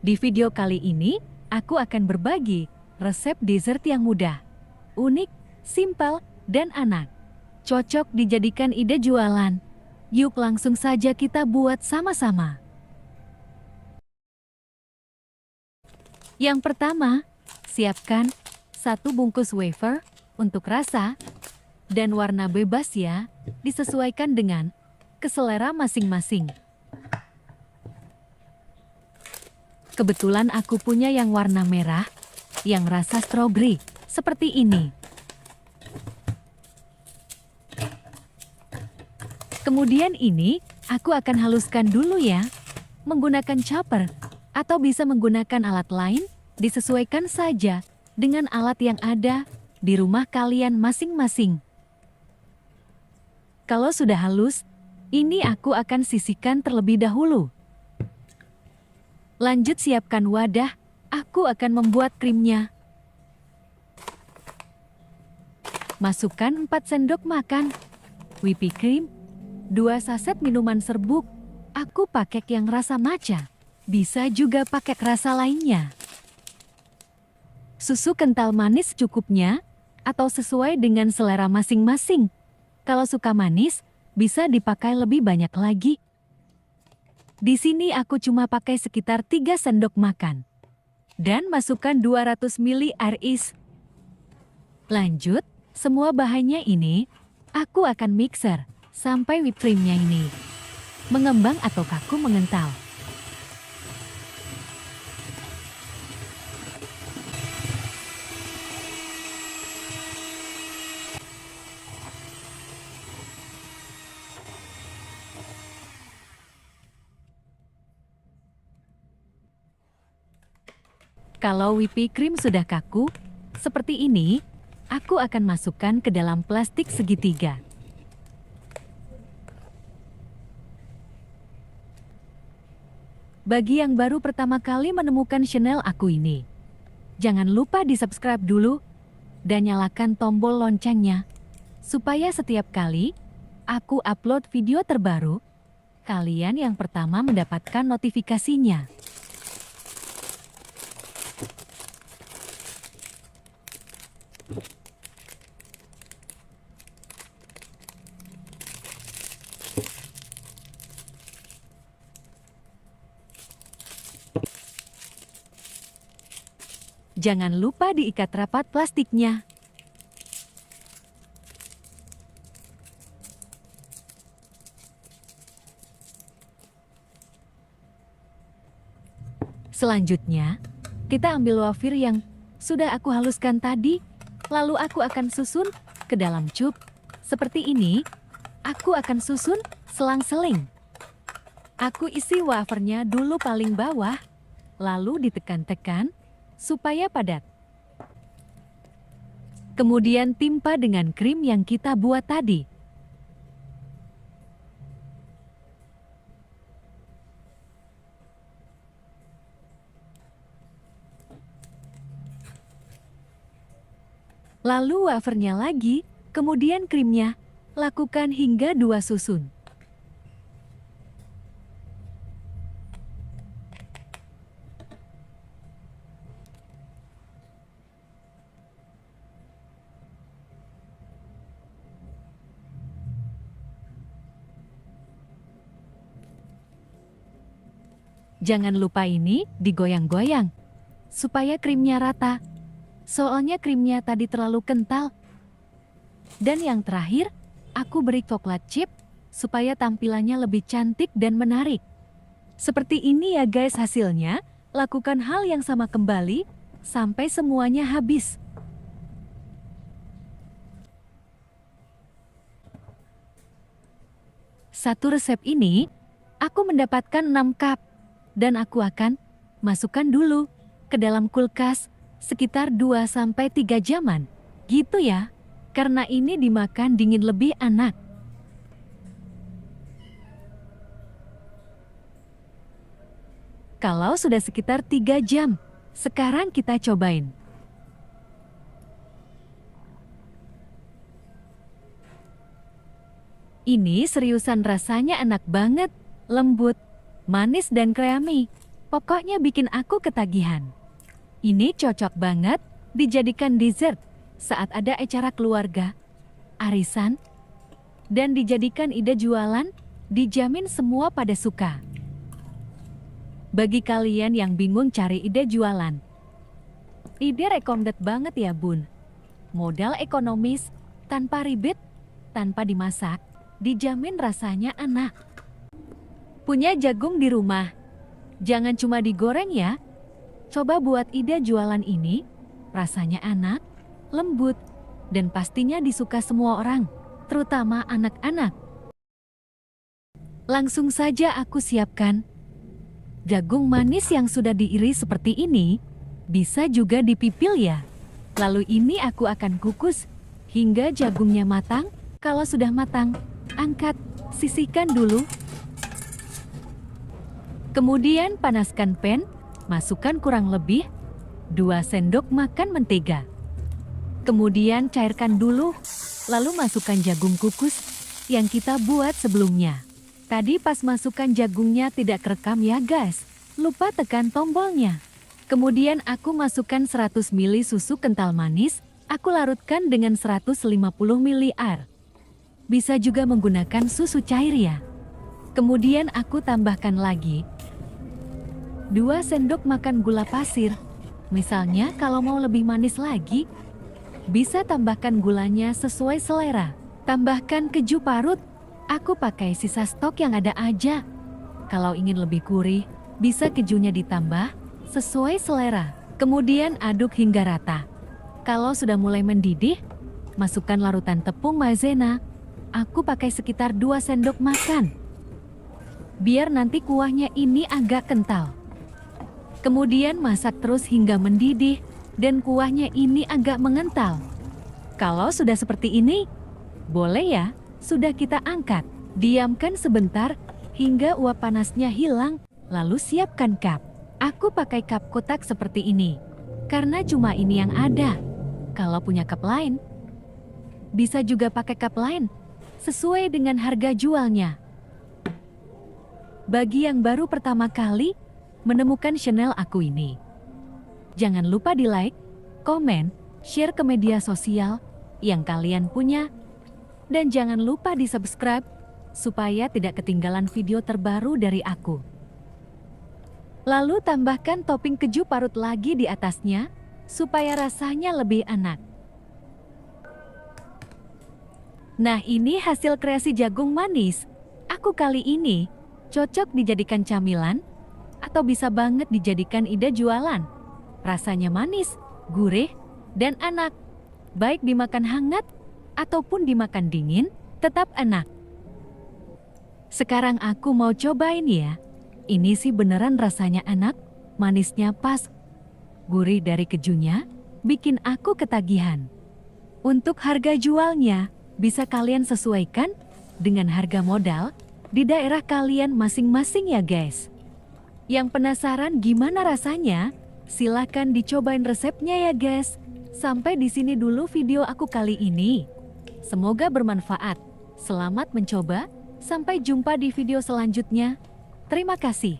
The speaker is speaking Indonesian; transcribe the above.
Di video kali ini, aku akan berbagi resep dessert yang mudah, unik, simpel, dan anak. Cocok dijadikan ide jualan. Yuk langsung saja kita buat sama-sama. Yang pertama, siapkan 1 bungkus wafer untuk rasa dan warna bebas ya, disesuaikan dengan keselera masing-masing. Kebetulan aku punya yang warna merah, yang rasa strawberry, seperti ini. Kemudian ini, aku akan haluskan dulu ya, menggunakan chopper, atau bisa menggunakan alat lain, disesuaikan saja dengan alat yang ada di rumah kalian masing-masing. Kalau sudah halus, ini aku akan sisihkan terlebih dahulu. Lanjut siapkan wadah, aku akan membuat krimnya. Masukkan 4 sendok makan whipping cream, 2 saset minuman serbuk. Aku pakai yang rasa matcha, bisa juga pakai rasa lainnya. Susu kental manis cukupnya, atau sesuai dengan selera masing-masing. Kalau suka manis, bisa dipakai lebih banyak lagi. Di sini aku cuma pakai sekitar 3 sendok makan. Dan masukkan 200 ml air is. Lanjut, semua bahannya ini, aku akan mixer sampai whipped creamnya ini mengembang atau kaku mengental. Kalau whipping cream sudah kaku, seperti ini, aku akan masukkan ke dalam plastik segitiga. Bagi yang baru pertama kali menemukan channel aku ini, jangan lupa di-subscribe dulu dan nyalakan tombol loncengnya, supaya setiap kali aku upload video terbaru, kalian yang pertama mendapatkan notifikasinya. Jangan lupa diikat rapat plastiknya. Selanjutnya, kita ambil wafer yang sudah aku haluskan tadi, lalu aku akan susun ke dalam cup. Seperti ini, aku akan susun selang-seling. Aku isi wafernya dulu paling bawah, lalu ditekan-tekan supaya padat. Kemudian timpa dengan krim yang kita buat tadi. Lalu wafernya lagi, kemudian krimnya. Lakukan hingga 2 susun. Jangan lupa ini digoyang-goyang, supaya krimnya rata. Soalnya krimnya tadi terlalu kental. Dan yang terakhir, aku beri coklat chip, supaya tampilannya lebih cantik dan menarik. Seperti ini ya guys hasilnya, lakukan hal yang sama kembali, sampai semuanya habis. Satu resep ini, aku mendapatkan 6 cup. Dan aku akan masukkan dulu ke dalam kulkas sekitar 2-3 jaman. Gitu ya, karena ini dimakan dingin lebih enak. Kalau sudah sekitar 3 jam, sekarang kita cobain. Ini seriusan rasanya enak banget, lembut, manis dan creamy. Pokoknya bikin aku ketagihan. Ini cocok banget dijadikan dessert saat ada acara keluarga, arisan, dan dijadikan ide jualan, dijamin semua pada suka. Bagi kalian yang bingung cari ide jualan, ide recommended banget ya bun. Modal ekonomis, tanpa ribet, tanpa dimasak, dijamin rasanya enak. Punya jagung di rumah? Jangan cuma digoreng ya. Coba buat ide jualan ini, rasanya enak, lembut, dan pastinya disuka semua orang, terutama anak-anak. Langsung saja aku siapkan. Jagung manis yang sudah diiris seperti ini, bisa juga dipipil ya. Lalu ini aku akan kukus hingga jagungnya matang. Kalau sudah matang, angkat, sisihkan dulu. Kemudian panaskan pan, masukkan kurang lebih 2 sendok makan mentega. Kemudian cairkan dulu, lalu masukkan jagung kukus yang kita buat sebelumnya. Tadi pas masukkan jagungnya tidak kerekam ya guys, lupa tekan tombolnya. Kemudian aku masukkan 100 ml susu kental manis, aku larutkan dengan 150 ml air. Bisa juga menggunakan susu cair ya. Kemudian aku tambahkan lagi 2 sendok makan gula pasir. Misalnya kalau mau lebih manis lagi, bisa tambahkan gulanya sesuai selera. Tambahkan keju parut, aku pakai sisa stok yang ada aja. Kalau ingin lebih gurih, bisa kejunya ditambah sesuai selera. Kemudian aduk hingga rata. Kalau sudah mulai mendidih, masukkan larutan tepung maizena. Aku pakai sekitar 2 sendok makan. Biar nanti kuahnya ini agak kental. Kemudian masak terus hingga mendidih dan kuahnya ini agak mengental. Kalau sudah seperti ini, boleh ya, sudah kita angkat. Diamkan sebentar hingga uap panasnya hilang, lalu siapkan cup. Aku pakai cup kotak seperti ini, karena cuma ini yang ada. Kalau punya cup lain, bisa juga pakai cup lain, sesuai dengan harga jualnya. Bagi yang baru pertama kali menemukan channel aku ini, jangan lupa di like, komen, share ke media sosial yang kalian punya, dan jangan lupa di subscribe supaya tidak ketinggalan video terbaru dari aku. Lalu tambahkan topping keju parut lagi di atasnya supaya rasanya lebih enak. Nah, ini hasil kreasi jagung manis. Aku kali ini cocok dijadikan camilan atau bisa banget dijadikan ide jualan. Rasanya manis, gurih, dan enak. Baik dimakan hangat ataupun dimakan dingin, tetap enak. Sekarang aku mau cobain ya. Ini sih beneran rasanya enak, manisnya pas. Gurih dari kejunya, bikin aku ketagihan. Untuk harga jualnya, bisa kalian sesuaikan dengan harga modal di daerah kalian masing-masing ya guys. Yang penasaran gimana rasanya? Silahkan dicobain resepnya ya guys. Sampai di sini dulu video aku kali ini. Semoga bermanfaat. Selamat mencoba. Sampai jumpa di video selanjutnya. Terima kasih.